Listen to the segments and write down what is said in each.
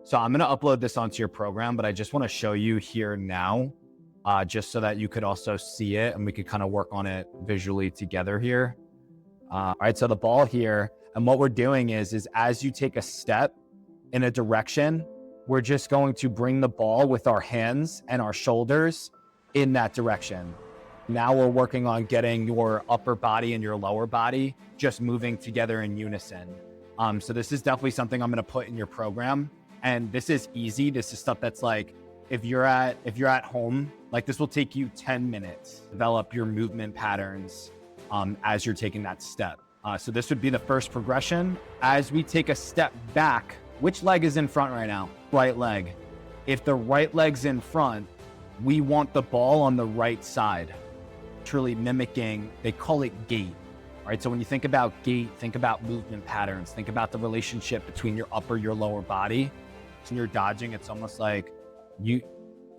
So I'm going to upload this onto your program, but I just want to show you here now, just so that you could also see it and we could kind of work on it visually together here. All right, so the ball here, and what we're doing is as you take a step in a direction, we're just going to bring the ball with our hands and our shoulders in that direction. Now we're working on getting your upper body and your lower body just moving together in unison. So this is definitely something I'm going to put in your program. And this is easy. This is stuff that's like, if you're at home, like this will take you 10 minutes, develop your movement patterns as you're taking that step. So this would be the first progression. As we take a step back, which leg is in front right now? Right leg. If the right leg's in front, we want the ball on the right side, truly mimicking, they call it gait. All right, so when you think about gait, think about movement patterns, think about the relationship between your upper, your lower body. When you're dodging, it's almost like you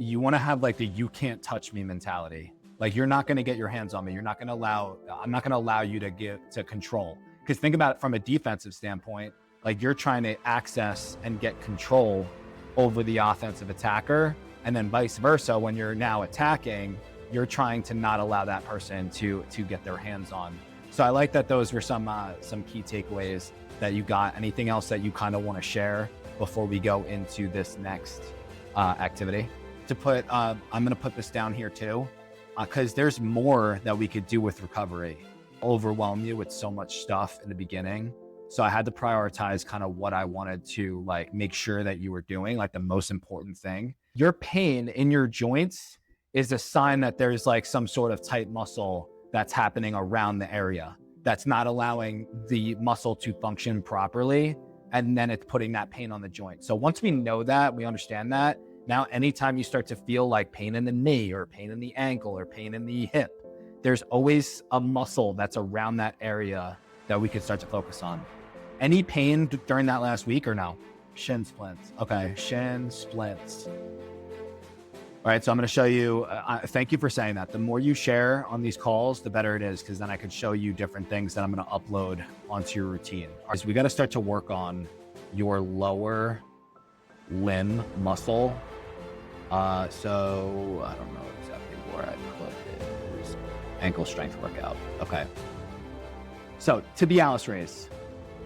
want to have like the you can't touch me mentality. Like you're not going to get your hands on me. I'm not going to allow you to control. Because think about it from a defensive standpoint, like you're trying to access and get control over the offensive attacker. And then vice versa, when you're now attacking, you're trying to not allow that person to get their hands on. So I like that those were some key takeaways that you got. Anything else that you kind of want to share before we go into this next activity? I'm going to put this down here too, because there's more that we could do with recovery. Overwhelm you with so much stuff in the beginning. So I had to prioritize kind of what I wanted to like make sure that you were doing, like the most important thing. Your pain in your joints is a sign that there's like some sort of tight muscle that's happening around the area that's not allowing the muscle to function properly. And then it's putting that pain on the joint. So once we know that, we understand that, now anytime you start to feel like pain in the knee or pain in the ankle or pain in the hip, there's always a muscle that's around that area that we can start to focus on. Any pain during that last week or no? Shin splints. Okay, shin splints. All right, so I'm going to show you, thank you for saying that. The more you share on these calls, the better it is, because then I can show you different things that I'm going to upload onto your routine. All right, so we got to start to work on your lower limb muscle. So I don't know exactly where I put it. Ankle strength workout. Okay. So tibialis raise.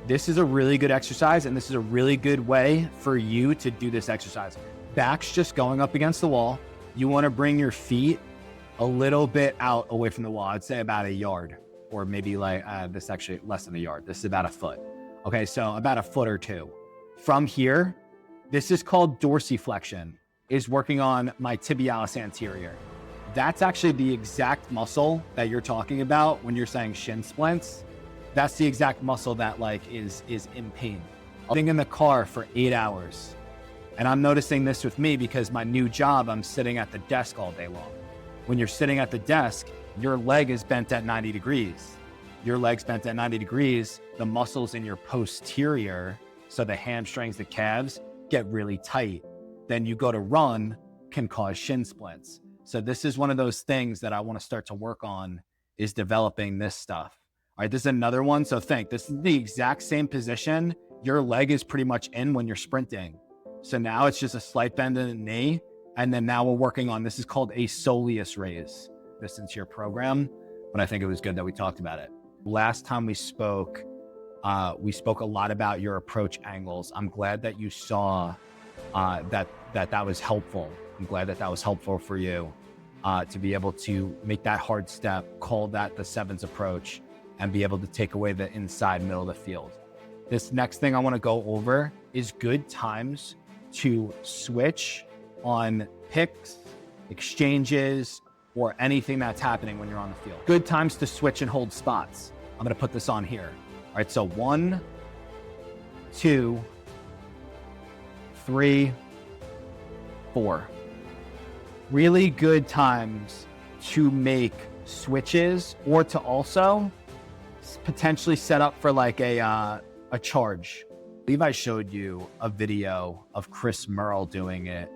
This is a really good exercise, and this is a really good way for you to do this exercise. Back's just going up against the wall. You want to bring your feet a little bit out away from the wall. I'd say about a yard, or maybe like this is actually less than a yard. This is about a foot. Okay, so about a foot or two. From here, this is called dorsiflexion, is working on my tibialis anterior. That's actually the exact muscle that you're talking about when you're saying shin splints. That's the exact muscle that like is in pain. I'm sitting in the car for 8 hours. And I'm noticing this with me because my new job, I'm sitting at the desk all day long. When you're sitting at the desk, your leg is bent at 90 degrees. Your leg's bent at 90 degrees, the muscles in your posterior, so the hamstrings, the calves, get really tight. Then you go to run, can cause shin splints. So this is one of those things that I want to start to work on, is developing this stuff. All right, this is another one. So think, this is the exact same position your leg is pretty much in when you're sprinting. So now it's just a slight bend in the knee. And then now we're working on, this is called a soleus raise. This into your program, but I think it was good that we talked about it. Last time we spoke a lot about your approach angles. I'm glad that you saw that was helpful. I'm glad that was helpful for you to be able to make that hard step, call that the sevens approach, and be able to take away the inside middle of the field. This next thing I want to go over is good times to switch on picks, exchanges, or anything that's happening when you're on the field. Good times to switch and hold spots. I'm going to put this on here. All right, so 1, 2, 3, 4. Really good times to make switches, or to also potentially set up for like a charge. I believe I showed you a video of Chris Merle doing it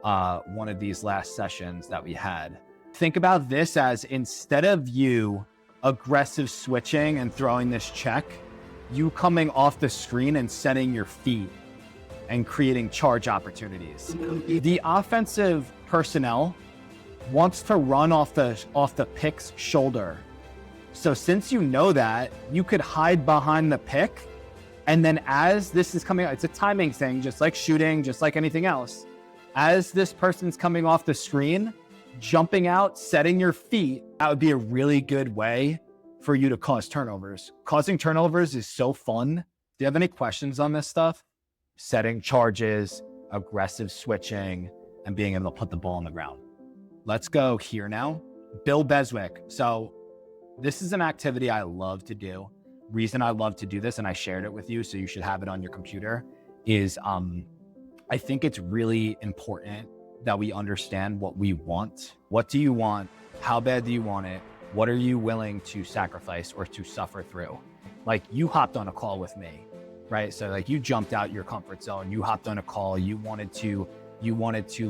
one of these last sessions that we had. Think about this as, instead of you aggressive switching and throwing this check, you coming off the screen and setting your feet and creating charge opportunities. The offensive personnel wants to run off the pick's shoulder. So since you know that, you could hide behind the pick, and then as this is coming out, it's a timing thing, just like shooting, just like anything else. As this person's coming off the screen, jumping out, setting your feet, that would be a really good way for you to cause turnovers. Causing turnovers is so fun. Do you have any questions on this stuff? Setting charges, aggressive switching, and being able to put the ball on the ground. Let's go here now. Bill Beswick. So this is an activity I love to do. Reason I love to do this, and I shared it with you, so you should have it on your computer, is I think it's really important that we understand what we want. What do you want? How bad do you want it? What are you willing to sacrifice or to suffer through? Like, you hopped on a call with me, right? So like, you jumped out your comfort zone. You hopped on a call. You wanted to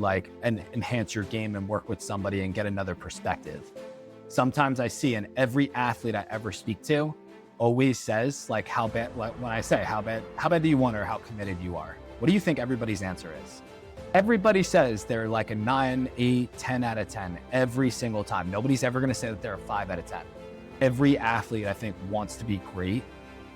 like enhance your game and work with somebody and get another perspective. Sometimes I see, and every athlete I ever speak to always says, like, how bad, like when I say how bad do you want, or how committed you are? What do you think everybody's answer is? Everybody says they're like a 9, 8, 10 out of 10 every single time. Nobody's ever going to say that they're a 5 out of 10. Every athlete, I think, wants to be great.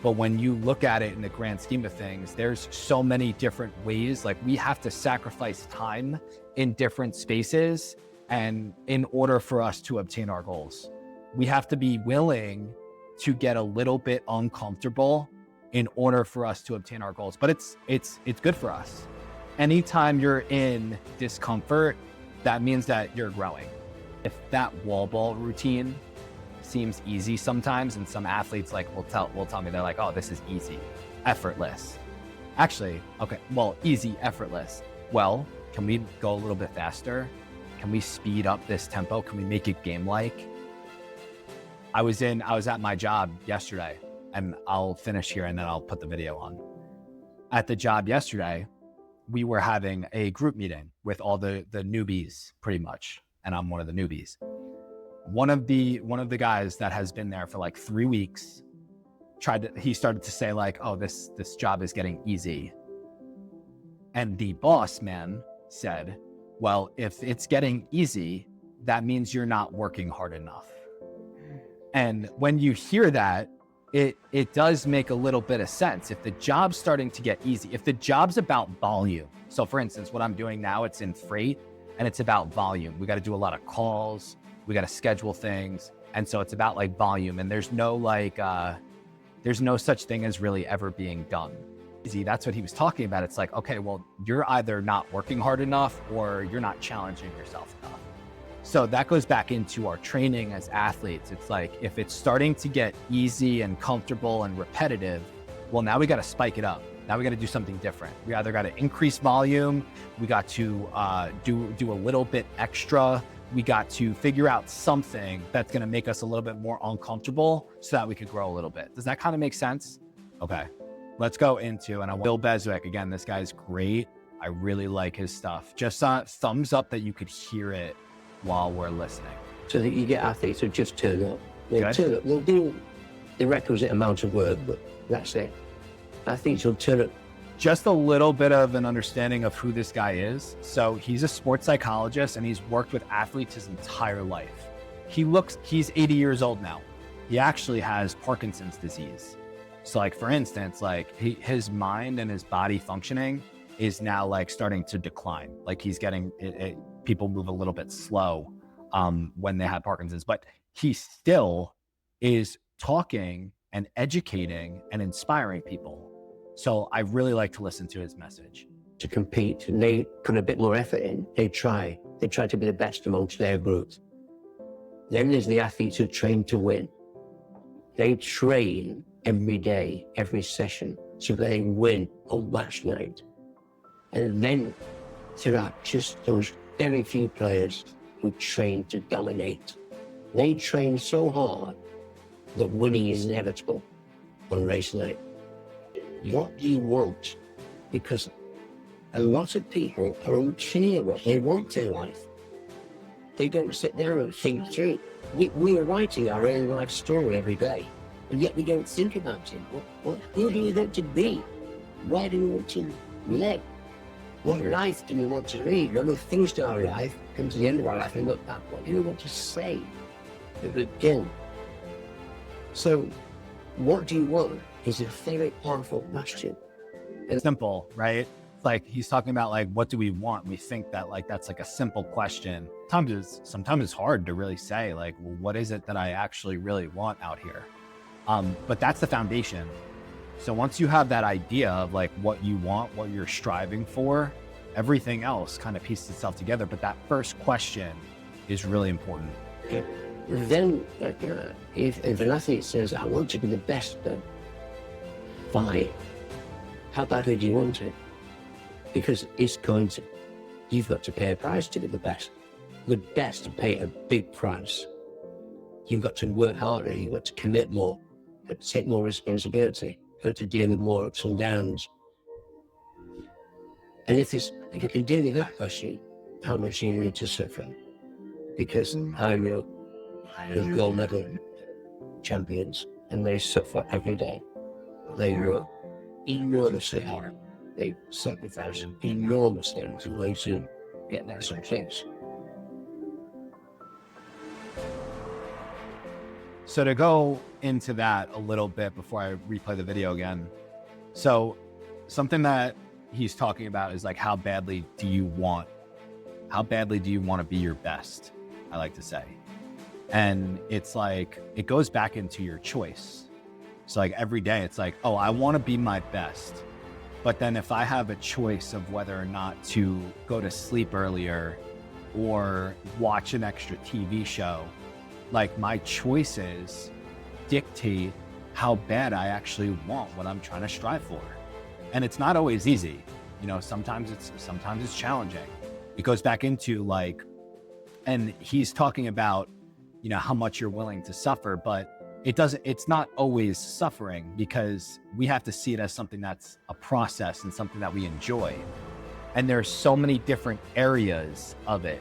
But when you look at it in the grand scheme of things, there's so many different ways. Like, we have to sacrifice time in different spaces, and in order for us to obtain our goals, we have to be willing to get a little bit uncomfortable in order for us to obtain our goals. But it's good for us. Anytime you're in discomfort, that means that you're growing. If that wall ball routine seems easy sometimes, and some athletes will tell me, they're like, oh, this is easy, effortless. Actually, okay, well, easy, effortless. Well, can we go a little bit faster? Can we speed up this tempo? Can we make it game-like? I was at my job yesterday, and I'll finish here and then I'll put the video on. At the job yesterday, we were having a group meeting with all the newbies, pretty much, and I'm one of the newbies. One of the guys that has been there for like 3 weeks he started to say, like, oh, this job is getting easy. And the boss man said, well, if it's getting easy, that means you're not working hard enough. And when you hear that, it does make a little bit of sense. If the job's starting to get easy, if the job's about volume. So for instance, what I'm doing now, it's in freight and it's about volume. We got to do a lot of calls. We got to schedule things. And so it's about like volume, and there's no such thing as really ever being done easy. That's what he was talking about. It's like, okay, well, you're either not working hard enough or you're not challenging yourself enough. So that goes back into our training as athletes. It's like, if it's starting to get easy and comfortable and repetitive, well, now we got to spike it up. Now we got to do something different. We either got to increase volume, we got to do a little bit extra, we got to figure out something that's going to make us a little bit more uncomfortable so that we could grow a little bit. Does that kind of make sense? Okay, let's go into, and I want Bill Beswick. Again, this guy's great. I really like his stuff. Just thumbs up that you could hear it while we're listening. So that you get athletes who just turn up. They'll do the requisite amount of work, but that's it. Athletes will turn up. Just a little bit of an understanding of who this guy is. So he's a sports psychologist, and he's worked with athletes his entire life. He's 80 years old now. He actually has Parkinson's disease. So like, for instance, like his mind and his body functioning is now like starting to decline. Like, he's getting people move a little bit slow when they have Parkinson's, but he still is talking and educating and inspiring people. So I really like to listen to his message. To compete, and they put a bit more effort in. They try to be the best amongst their groups. Then there's the athletes who train to win. They train every day, every session, so they win on match night. And then there are just those very few players who train to dominate. They train so hard that winning is inevitable on race night. What do you want? Because a lot of people are unclear what they want in life. They don't sit there and think through. We are writing our own life story every day, and yet we don't think about it. Who do you want to be? Where do you want to live? what life do you want to lead? When we finish our life, come to the end of our life and look back, what do you want to say? Again. So, what do you want is a very powerful question. It's simple, right? It's like he's talking about like, what do we want? We think that like that's like a simple question. Sometimes it's hard to really say like, well, what is it that I actually really want out here? But that's the foundation. So once you have that idea of like what you want, what you're striving for, everything else kind of pieces itself together. But that first question is really important. Then, if an athlete says, I want to be the best, then fine. How badly do you want it? Because you've got to pay a price to be the best. The best pay a big price. You've got to work harder, you've got to commit more, you've got to take more responsibility, you've got to deal with more ups and downs. And if you can deal with that question, how much you need to suffer? Because I know gold medal champions, and they suffer every day. They work enormously hard. They sacrifice enormously to get their success. So to go into that a little bit before I replay the video again. So something that he's talking about is like, how badly do you want to be your best? I like to say. And it's like, it goes back into your choice. So like every day it's like, oh, I want to be my best. But then if I have a choice of whether or not to go to sleep earlier or watch an extra TV show, like my choices dictate how bad I actually want what I'm trying to strive for. And it's not always easy. Sometimes it's challenging. It goes back into like, and he's talking about, how much you're willing to suffer, but it's not always suffering, because we have to see it as something that's a process and something that we enjoy. And there's so many different areas of it.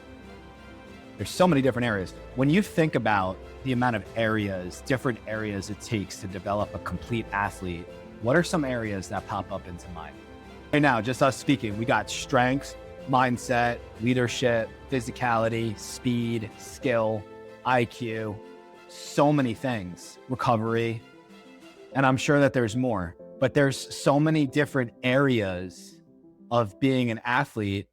There's so many different areas. When you think about the amount of different areas it takes to develop a complete athlete, what are some areas that pop up into mind? Right now, just us speaking, we got strength, mindset, leadership, physicality, speed, skill, IQ, so many things, recovery. And I'm sure that there's more, but there's so many different areas of being an athlete.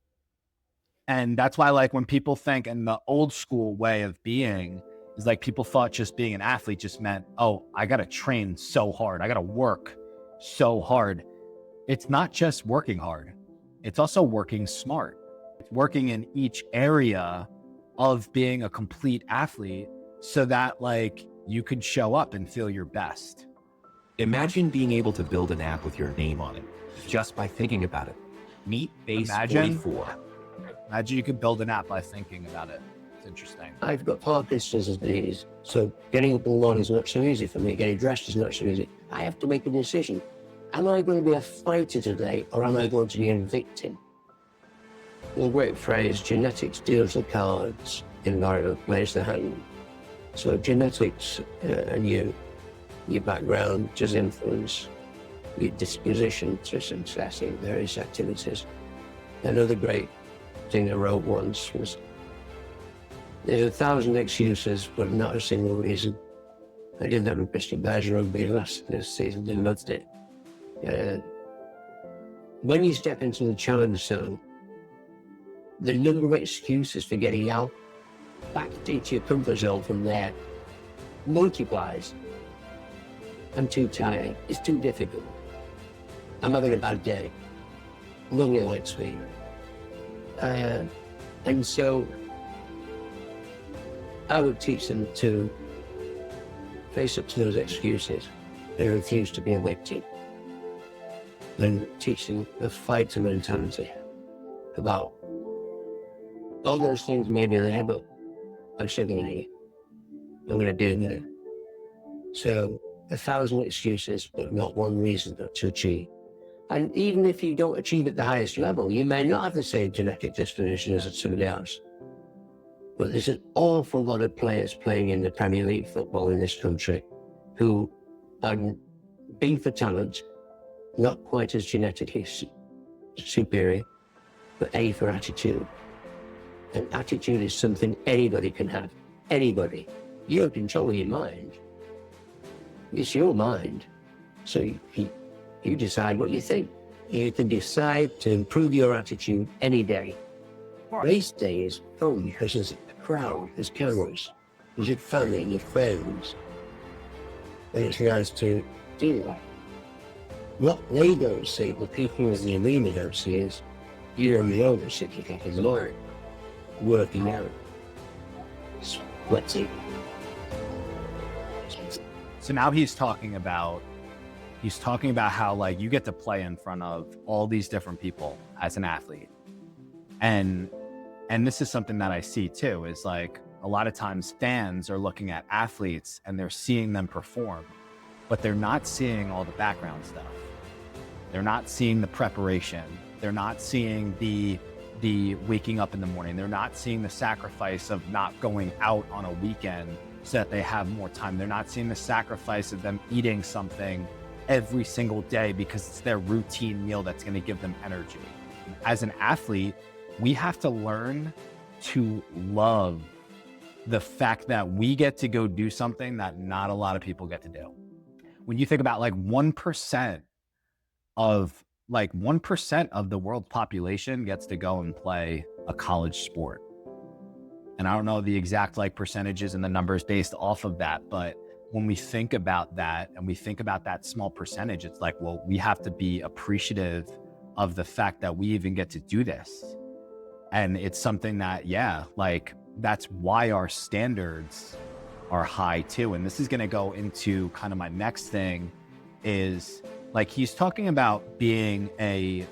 And that's why, like, when people think in the old school way of being is like, people thought just being an athlete just meant, oh, I got to train so hard. I got to work so hard. It's not just working hard. It's also working smart. It's working in each area of being a complete athlete so that like you can show up and feel your best. Imagine being able to build an app with your name on it just by thinking about it. Meet Base Imagine 44. you could build an app by thinking about it. It's interesting. I've got Parkinson's disease, so getting up in the morning is not so easy for me. Getting dressed is not so easy. I have to make a decision. Am I going to be a fighter today, or am I going to be a victim? The great phrase, genetics deals the cards, environment plays the hand. So genetics and your background just influence your disposition to success in various activities. Another great thing I wrote once was, there's 1,000 excuses, but not a single reason. I did that with Bristol Bears rugby this season, and loved it. When you step into the challenge zone, the number of excuses for getting out back into your comfort zone from there multiplies. I'm too tired. It's too difficult. I'm having a bad day. Nobody likes me. And so I would teach them to face up to those excuses and refuse to be a victim. And teach them the fighter mentality about all those things may be there, but I'm still going to do it. So 1,000 excuses, but not one reason to achieve. And even if you don't achieve at the highest level, you may not have the same genetic disposition as somebody else. But there's an awful lot of players playing in the Premier League football in this country who are big for talent, not quite as genetically superior, but A for attitude. And attitude is something anybody can have. Anybody. You have control of your mind. It's your mind. So you decide what you think. You can decide to improve your attitude any day. Race day is fun because there's a crowd, there's cameras, there's your family, your friends. And it's nice to do that. What they don't see, the people in the arena don't see is you're in the owner sitting like a lawyer, working out, sweating. So now he's talking about how like you get to play in front of all these different people as an athlete. And this is something that I see too, is like a lot of times fans are looking at athletes and they're seeing them perform, but they're not seeing all the background stuff. They're not seeing the preparation. They're not seeing the waking up in the morning. They're not seeing the sacrifice of not going out on a weekend so that they have more time. They're not seeing the sacrifice of them eating something every single day because it's their routine meal that's going to give them energy. As an athlete, we have to learn to love the fact that we get to go do something that not a lot of people get to do. When you think about like 1% of the world's population gets to go and play a college sport. And I don't know the exact like percentages and the numbers based off of that, but when we think about that and we think about that small percentage, it's like, well, we have to be appreciative of the fact that we even get to do this. And it's something that, yeah, like that's why our standards are high too. And this is going to go into kind of my next thing is like, he's talking about being a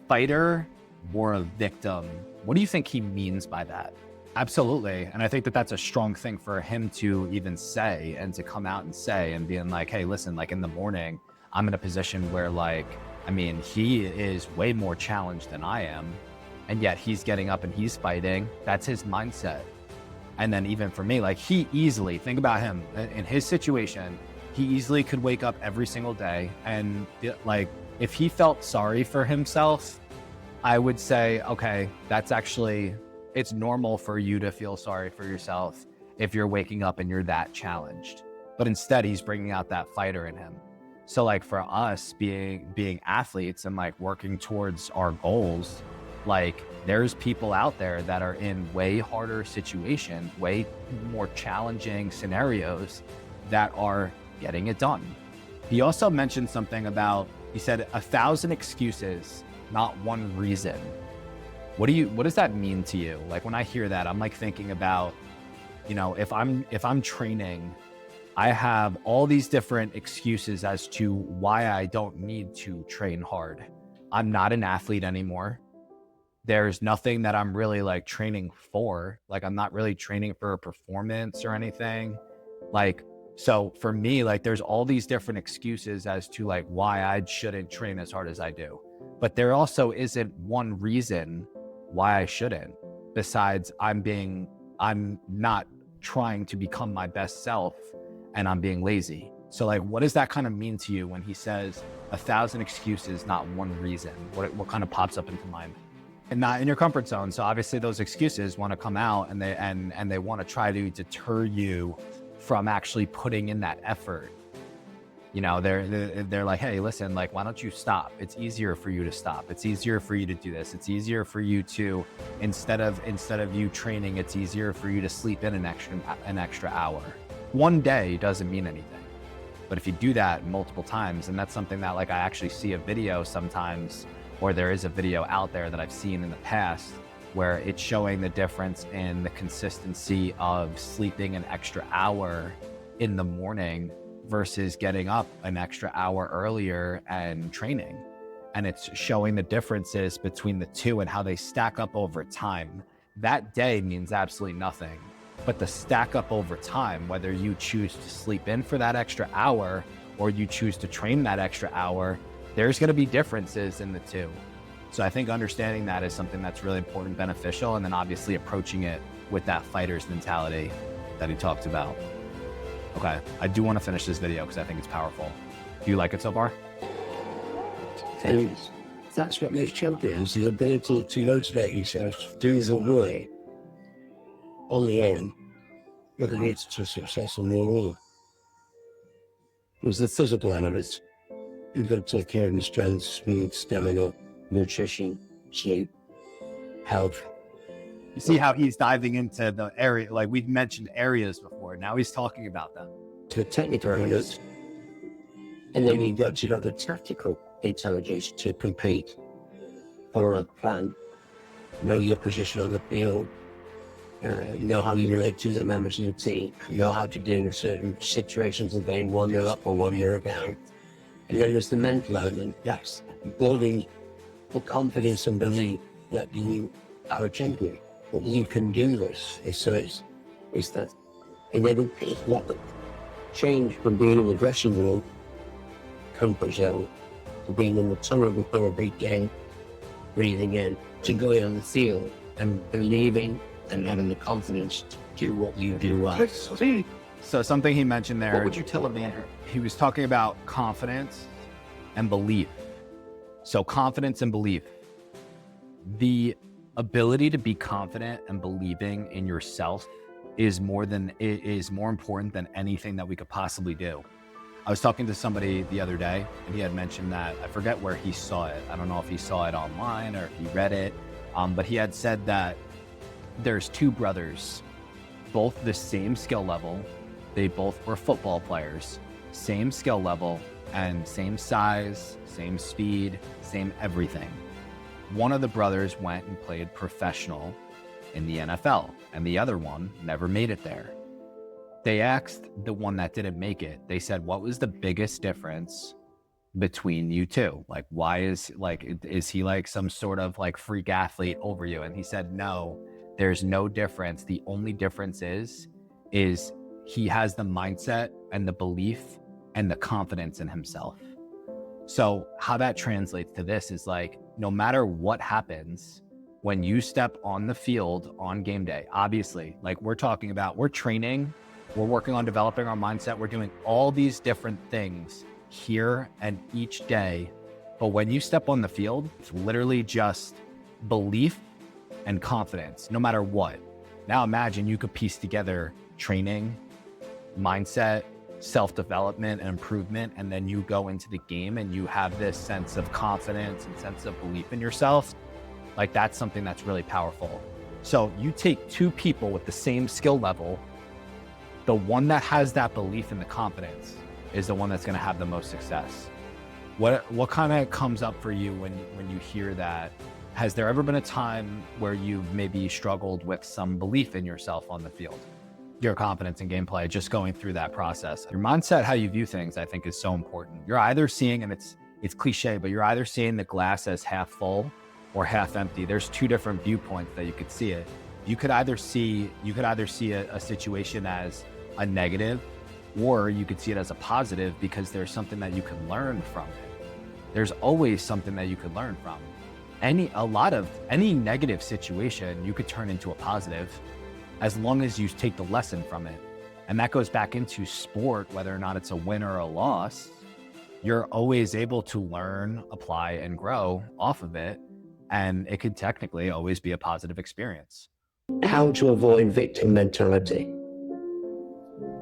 fighter or a victim. What do you think he means by that? Absolutely. And I think that that's a strong thing for him to even say and to come out and say and being like, hey, listen, like in the morning, I'm in a position where like, I mean, he is way more challenged than I am. And yet he's getting up and he's fighting. That's his mindset. And then even for me, like he easily, think about him in his situation, he easily could wake up every single day. And like, if he felt sorry for himself, I would say, okay, that's actually, it's normal for you to feel sorry for yourself if you're waking up and you're that challenged. But instead, he's bringing out that fighter in him. So like for us being athletes and like working towards our goals, like there's people out there that are in way harder situations, way more challenging scenarios that are getting it done. He also mentioned something about, he said 1,000 excuses, not one reason. What does that mean to you? Like when I hear that, I'm like thinking about, you know, if I'm training, I have all these different excuses as to why I don't need to train hard. I'm not an athlete anymore. There's nothing that I'm really like training for. Like I'm not really training for a performance or anything. Like, so for me, like there's all these different excuses as to like why I shouldn't train as hard as I do. But there also isn't one reason why I shouldn't, besides I'm not trying to become my best self and I'm being lazy. So like, what does that kind of mean to you when he says 1,000 excuses, not one reason? What kind of pops up into mind? And not in your comfort zone. So obviously those excuses want to come out and they want to try to deter you from actually putting in that effort. You know, they're like, hey, listen, like, why don't you stop? It's easier for you to stop. It's easier for you to do this. It's easier for you to, instead of you training, it's easier for you to sleep in an extra hour. One day doesn't mean anything. But if you do that multiple times, and that's something that like I actually see a video sometimes, or there is a video out there that I've seen in the past where it's showing the difference in the consistency of sleeping an extra hour in the morning versus getting up an extra hour earlier and training. And it's showing the differences between the two and how they stack up over time. That day means absolutely nothing, but the stack up over time, whether you choose to sleep in for that extra hour or you choose to train that extra hour, there's going to be differences in the two. So I think understanding that is something that's really important and beneficial. And then obviously approaching it with that fighter's mentality that he talked about. Okay, I do want to finish this video because I think it's powerful. Do you like it so far? Thanks. That's what makes champions, the ability to motivate yourself, do the work on the end, whether it leads to success or more. There's the physical elements. You've got to take care of your strength, speed, stamina, nutrition, sleep, health. You see how he's diving into the area, like we've mentioned areas before. Now he's talking about them. To technical elements. And then you've got to have the tactical intelligence to compete, follow a plan, know your position on the field, know how you relate to the members of the team, know how to deal with certain situations of being 1-0 up or 1-0 down. And then there's the mental element, yes, building the confidence and belief that you are a champion, that you can do this. It's that. And then it's what change from being in the dressing room, comfort zone, to being in the tunnel before a big game, breathing in, to going on the field and believing and having the confidence to do what you do well. So something he mentioned there, What would you tell a man? he was talking about confidence and belief. So confidence and belief. The ability to be confident and believing in yourself is more important than anything that we could possibly do. I was talking to somebody the other day and he had mentioned that, I forget where he saw it. I don't know if he saw it online or if he read it, but he had said that there's two brothers, both the same skill level. They both were football players, same skill level and same size, same speed, same everything. One of the brothers went and played professional in the NFL and the other one never made it there. They asked the one that didn't make it, they said, what was the biggest difference between you two? Like, is he like some sort of like freak athlete over you? And he said, no, there's no difference. The only difference is he has the mindset and the belief and the confidence in himself. So how that translates to this is like, no matter what happens, when you step on the field on game day, obviously, like we're talking about, we're training, we're working on developing our mindset. We're doing all these different things here and each day. But when you step on the field, it's literally just belief and confidence, no matter what. Now imagine you could piece together training, mindset, self-development and improvement, and then you go into the game and you have this sense of confidence and sense of belief in yourself. Like that's something that's really powerful. So you take two people with the same skill level, the one that has that belief and the confidence is the one that's going to have the most success. What kind of comes up for you when you hear that? Has there ever been a time where you've maybe struggled with some belief in yourself on the field? Your confidence in gameplay, just going through that process. Your mindset, how you view things, I think is so important. You're either seeing, and it's cliche, but you're either seeing the glass as half full or half empty. There's two different viewpoints that you could see it. You could either see a situation as a negative, or you could see it as a positive because there's something that you can learn from it. There's always something that you could learn from. Any negative situation you could turn into a positive as long as you take the lesson from it. And that goes back into sport, whether or not it's a win or a loss, you're always able to learn, apply, and grow off of it. And it could technically always be a positive experience. How to avoid victim mentality.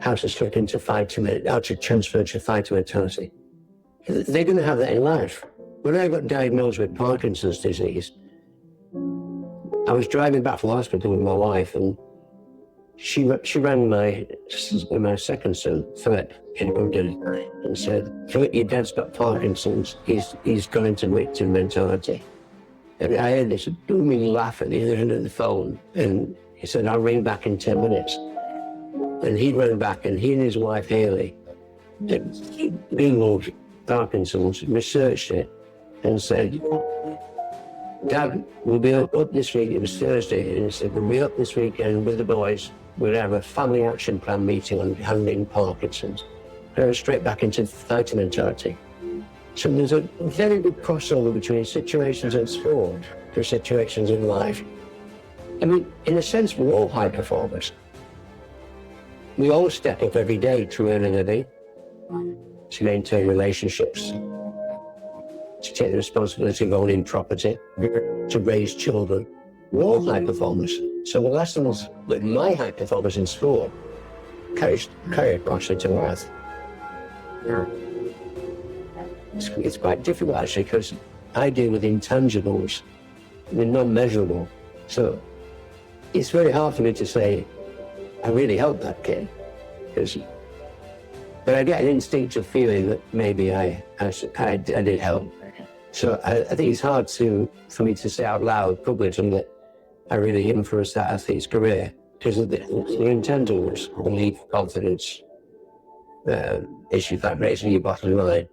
How to slip into how to transfer to fighter mentality. They're going to have that in life. When I got diagnosed with Parkinson's disease, I was driving back from the hospital with my wife, and she rang my second son, Philip, in London, and said, "Philip, your dad's got Parkinson's. He's gone into victim mentality." And I heard this booming laugh at the other end of the phone, and he said, "I'll ring back in 10 minutes." And he rang back, and he and his wife, Haley, Googled Parkinson's, researched it, and said, "Dad, we'll be up this week." It was Thursday, and he said, "We'll be up this weekend with the boys. We'll have a family action plan meeting on handling Parkinson's." Go straight back into fighter mentality. So there's a very big crossover between situations in sport to situations in life. I mean, in a sense, we're all high performers. We all step up every day to earn a living, to maintain relationships, to take the responsibility of owning property, to raise children, we're all high performers. So the lessons with my high performers in school carried actually to earth. It's quite difficult actually, because I deal with intangibles, they're non-measurable. So it's very hard for me to say, I really helped that kid. But I get an instinctive feeling that maybe I did help. So I think it's hard for me to say out loud publicly that I really influenced that athlete's career, because of the intangibles, belief, confidence, issues like raising your bottom line.